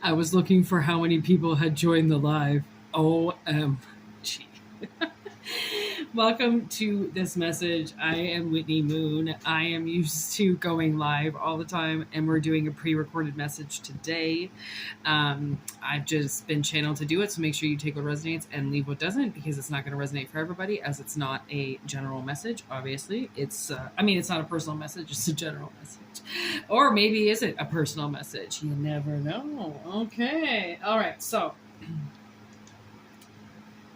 I was looking for how many people had joined the live. OMG. Welcome to this message. I am Whitney Moon. I am used to going live all the time, and we're doing a pre recorded message today. I've just been channeled to do it, so make sure you take what resonates and leave what doesn't, because it's not going to resonate for everybody, as it's not a general message. Obviously, it's not a personal message, it's a general message. Or maybe is it a personal message? You never know. Okay. All right. So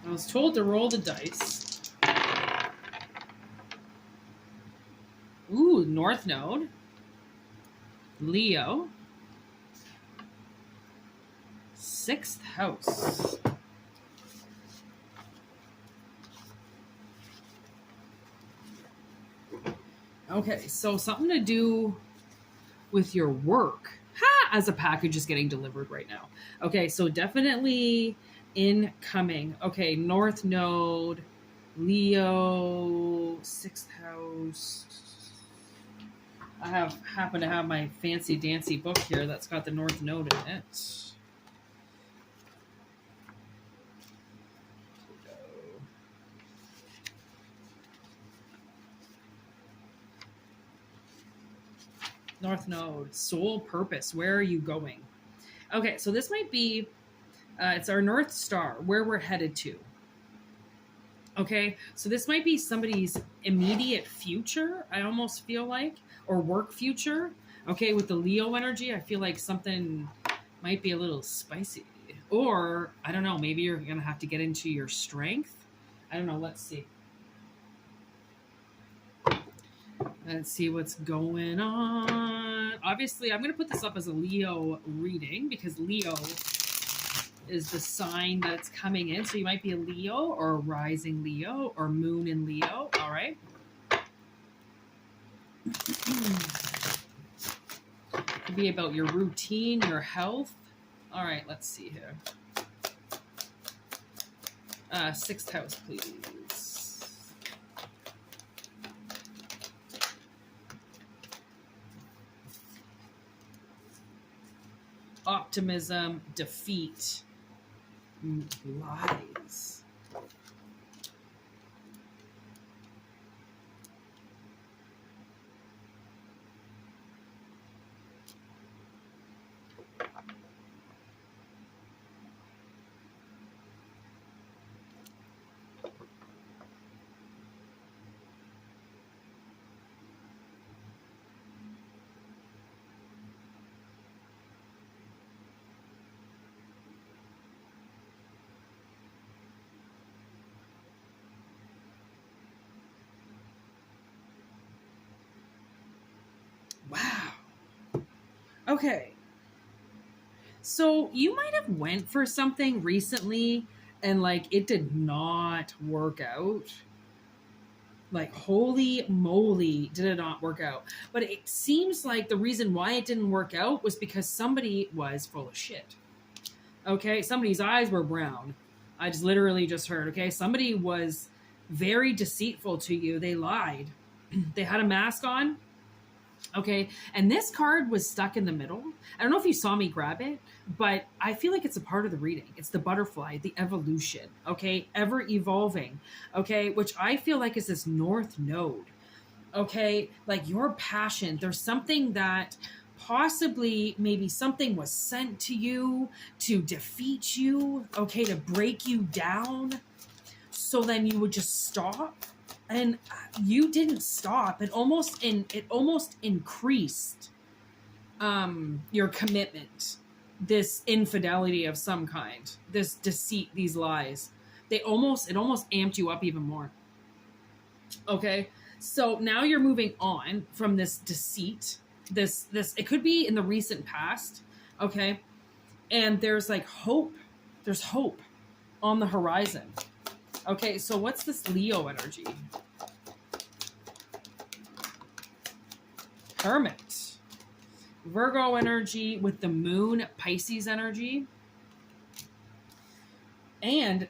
I was told to roll the dice. Ooh, North Node. Leo. Sixth house. Okay, so something to do with your work. As a package is getting delivered right now. Okay, so definitely incoming. Okay, North Node, Leo, sixth house. I happen to have my fancy dancy book here that's got the North Node in it. North Node, soul purpose. Where are you going? Okay, so this might be, it's our North Star, where we're headed to. Okay, so this might be somebody's immediate future, I almost feel like, or work future. Okay, with the Leo energy, I feel like something might be a little spicy. Or, I don't know, maybe you're going to have to get into your strength. I don't know, let's see. Let's see what's going on. Obviously, I'm going to put this up as a Leo reading because Leo is the sign that it's coming in. So you might be a Leo or a rising Leo or moon in Leo. All right. Could be about your routine, your health. All right, let's see here. Sixth house, please. Optimism, defeat, lies. Wow. Okay. So you might have went for something recently and like it did not work out. Like, holy moly, did it not work out. But it seems like the reason why it didn't work out was because somebody was full of shit. Okay, somebody's eyes were brown. I just literally just heard, okay? Somebody was very deceitful to you. They lied. They had a mask on. Okay, and this card was stuck in the middle. I don't know if you saw me grab it, but I feel like it's a part of the reading. It's the butterfly, the evolution, okay? Ever evolving, okay? Which I feel like is this North Node, okay? Like your passion. There's something that possibly maybe something was sent to you to defeat you, okay? To break you down. So then you would just stop. And you didn't stop. It almost increased your commitment, this infidelity of some kind, this deceit, these lies. It almost amped you up even more. Okay, so now you're moving on from this deceit. This it could be in the recent past. Okay, and there's like hope. There's hope on the horizon. Okay, so what's this Leo energy? Hermit. Virgo energy with the moon, Pisces energy. And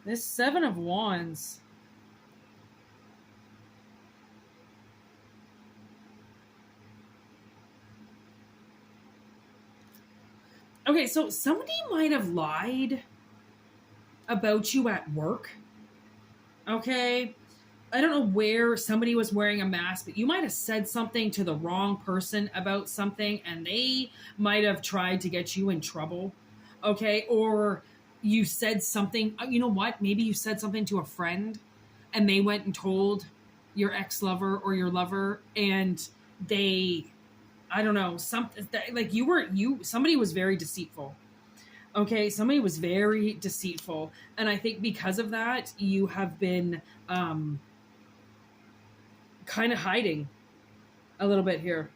This Seven of Wands. Okay, so somebody might have lied about you at work. Okay. I don't know where somebody was wearing a mask, but you might have said something to the wrong person about something and they might have tried to get you in trouble. Okay. Or you said something, you know what? Maybe you said something to a friend and they went and told your ex lover or your lover and they, I don't know, something like somebody was very deceitful. Okay. Somebody was very deceitful. And I think because of that, you have been, kind of hiding a little bit here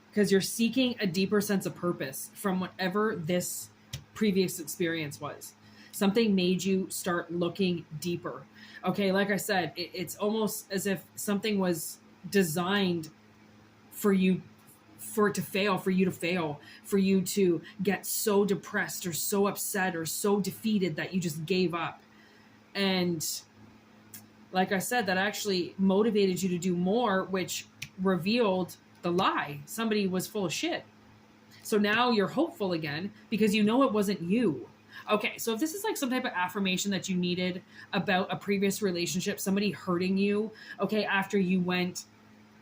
because you're seeking a deeper sense of purpose from whatever this previous experience was. Something made you start looking deeper. Okay, like I said, it's almost as if something was designed for you, for it to fail, for you to fail, for you to get so depressed or so upset or so defeated that you just gave up. And like I said, that actually motivated you to do more, which revealed the lie. Somebody was full of shit. So now you're hopeful again because you know it wasn't you. Okay, so if this is like some type of affirmation that you needed about a previous relationship, somebody hurting you, okay, after you went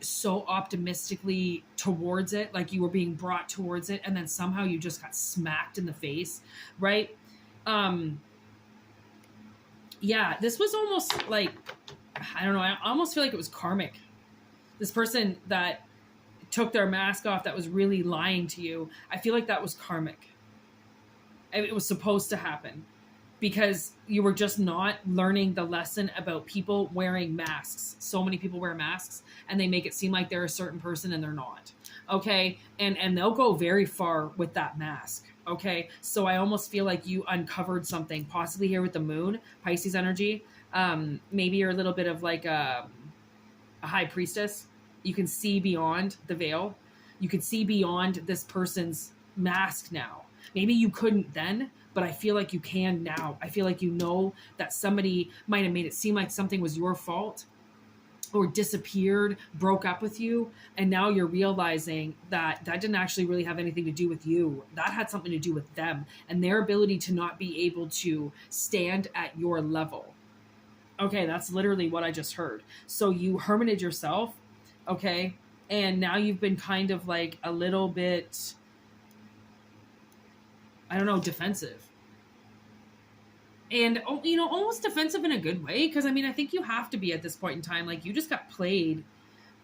so optimistically towards it, like you were being brought towards it, and then somehow you just got smacked in the face, right? Yeah, this was almost like, I don't know, I almost feel like it was karmic. This person that took their mask off that was really lying to you, I feel like that was karmic. It was supposed to happen because you were just not learning the lesson about people wearing masks. So many people wear masks and they make it seem like they're a certain person and they're not. Okay. And they'll go very far with that mask. Okay. So I almost feel like you uncovered something, possibly here with the moon, Pisces energy. Maybe you're a little bit of like a high priestess. You can see beyond the veil. You can see beyond this person's mask now. Maybe you couldn't then, but I feel like you can now. I feel like you know that somebody might have made it seem like something was your fault or disappeared, broke up with you, and now you're realizing that that didn't actually really have anything to do with you. That had something to do with them and their ability to not be able to stand at your level. Okay, that's literally what I just heard. So you hermited yourself, okay, and now you've been kind of like a little bit, I don't know, defensive. And, you know, almost defensive in a good way. Because, I mean, I think you have to be at this point in time. Like, you just got played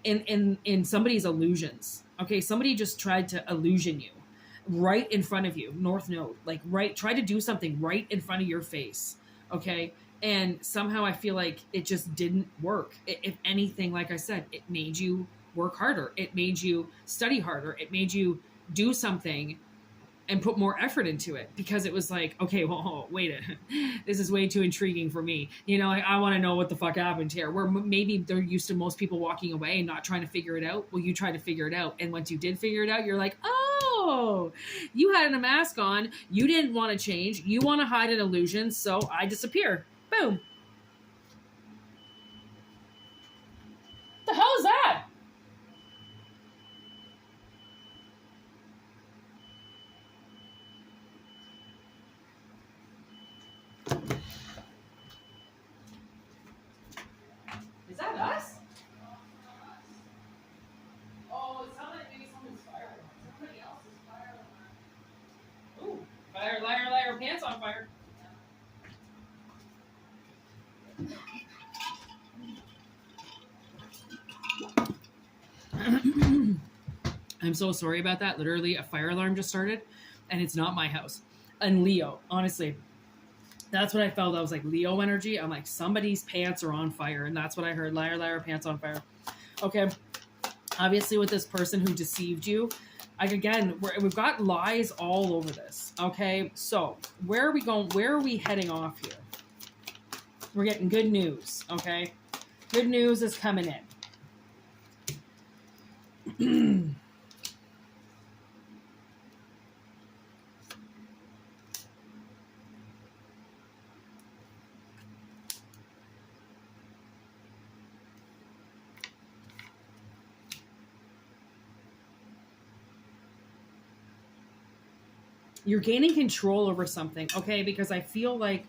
in somebody's illusions. Okay, somebody just tried to illusion you right in front of you, North Node. Like, try to do something right in front of your face. Okay? And somehow I feel like it just didn't work. If anything, like I said, it made you work harder. It made you study harder. It made you do something and put more effort into it because it was like, okay, well, wait, this is way too intriguing for me. You know, like, I want to know what the fuck happened here. Where maybe they're used to most people walking away and not trying to figure it out. Well, you try to figure it out. And once you did figure it out, you're like, oh, you had a mask on. You didn't want to change. You want to hide an illusion. So I disappear. Boom. The hell is that? Is that us? Oh, it sounded like maybe someone's fire. Somebody else's fire. Ooh, fire, liar, liar, pants on fire. I'm so sorry about that. Literally, a fire alarm just started, and it's not my house. And Leo, honestly, that's what I felt. I was like, Leo energy. I'm like, somebody's pants are on fire. And that's what I heard. Liar, liar, pants on fire. Okay. Obviously, with this person who deceived you, we've got lies all over this. Okay. So where are we going? Where are we heading off here? We're getting good news. Okay. Good news is coming in. you're gaining control over something, okay? Because I feel like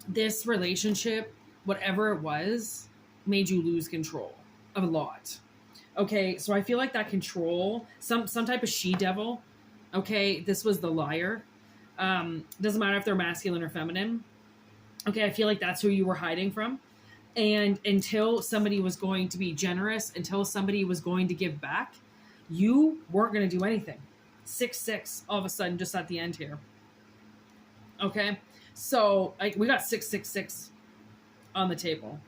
this relationship, whatever it was, made you lose control a lot. Okay, so I feel like that control, some type of she-devil, okay, this was the liar. Doesn't matter if they're masculine or feminine. Okay, I feel like that's who you were hiding from. And until somebody was going to be generous, until somebody was going to give back, you weren't going to do anything. 6-6 all of a sudden just at the end here. Okay, so we got 666 on the table.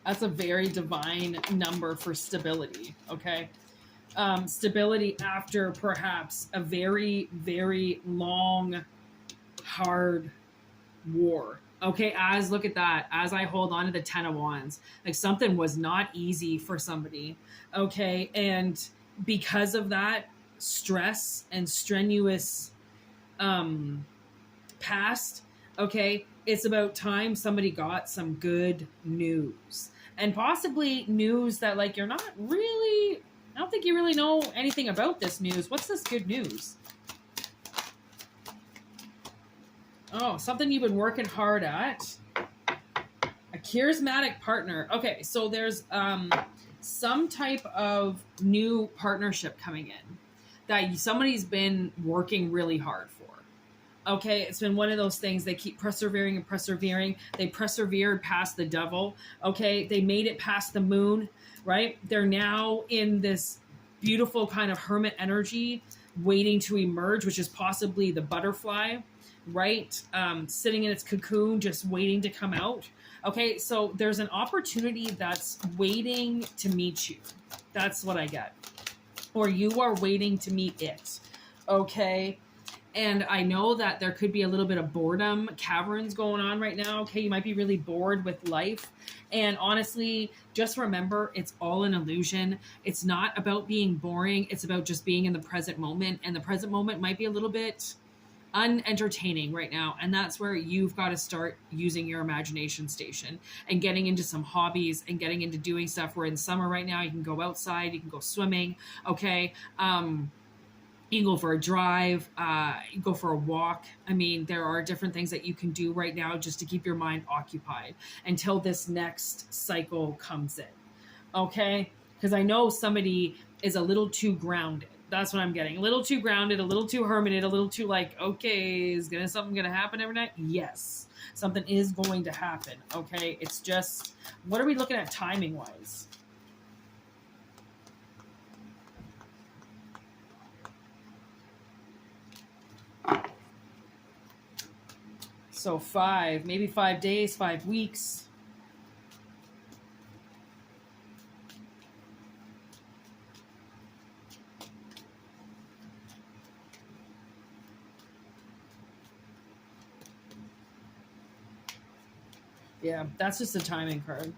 That's a very divine number for stability, okay? Stability after perhaps a very, very long, hard war. Okay, look at that. As I hold on to the 10 of Wands, like something was not easy for somebody. Okay, and because of that stress and strenuous past, okay, it's about time somebody got some good news. And possibly news that like you're not really, I don't think you really know anything about this news. What's this good news? Oh, something you've been working hard at. A charismatic partner. Okay, so there's some type of new partnership coming in that somebody's been working really hard for. Okay, it's been one of those things. They keep persevering and persevering. They persevered past the devil. Okay, they made it past the moon, right? They're now in this beautiful kind of hermit energy waiting to emerge, which is possibly the butterfly, right? Sitting in its cocoon, just waiting to come out. Okay, so there's an opportunity that's waiting to meet you. That's what I get. Or you are waiting to meet it. Okay. And I know that there could be a little bit of boredom caverns going on right now. Okay, you might be really bored with life. And honestly, just remember, it's all an illusion. It's not about being boring. It's about just being in the present moment. And the present moment might be a little bit unentertaining right now. And that's where you've got to start using your imagination station and getting into some hobbies and getting into doing stuff. We're in summer right now. You can go outside. You can go swimming. Okay. You can go for a drive, go for a walk. I mean, there are different things that you can do right now just to keep your mind occupied until this next cycle comes in. Okay? Because I know somebody is a little too grounded. That's what I'm getting. A little too grounded, a little too hermited, a little too like, okay, is something going to happen every night? Yes. Something is going to happen. Okay? It's just, what are we looking at timing wise? So 5, maybe 5 days, 5 weeks. Yeah, that's just a timing card.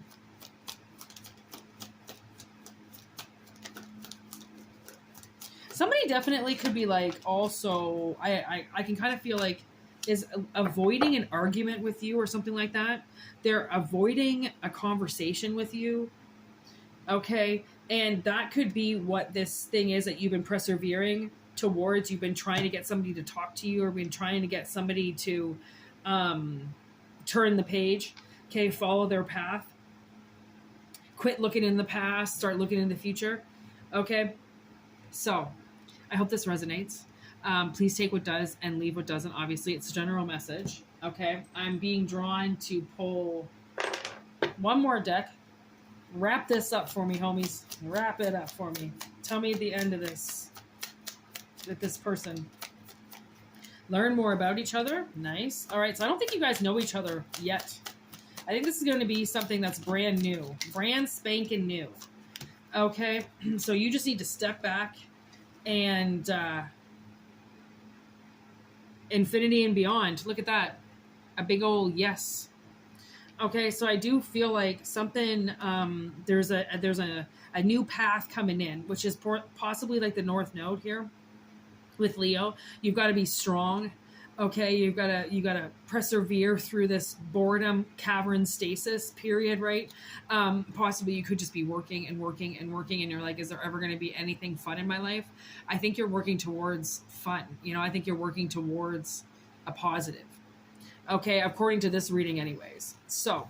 Somebody definitely could be like, also, I can kind of feel like, is avoiding an argument with you or something like that. They're avoiding a conversation with you. Okay. And that could be what this thing is that you've been persevering towards. You've been trying to get somebody to talk to you, or been trying to get somebody to turn the page. Okay. Follow their path. Quit looking in the past. Start looking in the future. Okay. So I hope this resonates. Please take what does and leave what doesn't. Obviously, it's a general message. Okay. I'm being drawn to pull one more deck. Wrap this up for me, homies. Wrap it up for me. Tell me the end of this with this person. Learn more about each other. Nice. All right. So I don't think you guys know each other yet. I think this is going to be something that's brand new. Brand spanking new. Okay. So you just need to step back and infinity and beyond. Look at that. A big old yes. Okay, so I do feel like something, there's a new path coming in, which is possibly like the North Node here with Leo. You've got to be strong. Okay, you gotta persevere through this boredom cavern stasis period, right? Possibly you could just be working and working and working, and you're like, is there ever going to be anything fun in my life? I think you're working towards fun. I think you're working towards a positive. Okay, according to this reading, anyways. So,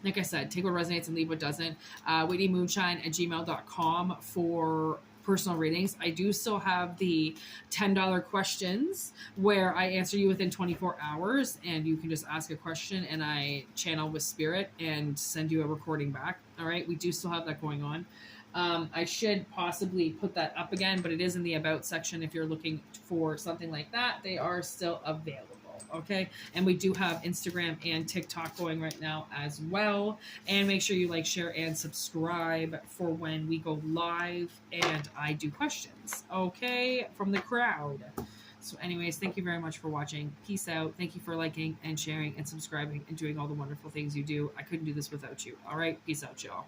like I said, take what resonates and leave what doesn't. whitneymoonshine@gmail.com for personal readings. I do still have the $10 questions where I answer you within 24 hours, and you can just ask a question and I channel with spirit and send you a recording back. All right, we do still have that going on. I should possibly put that up again, but it is in the about section. If you're looking for something like that, they are still available. Okay, and we do have Instagram and TikTok going right now as well. And make sure you like, share, and subscribe for when we go live and I do questions, okay, from the crowd. So anyways, thank you very much for watching. Peace out. Thank you for liking and sharing and subscribing and doing all the wonderful things you do. I couldn't do this without you. All right, peace out, y'all.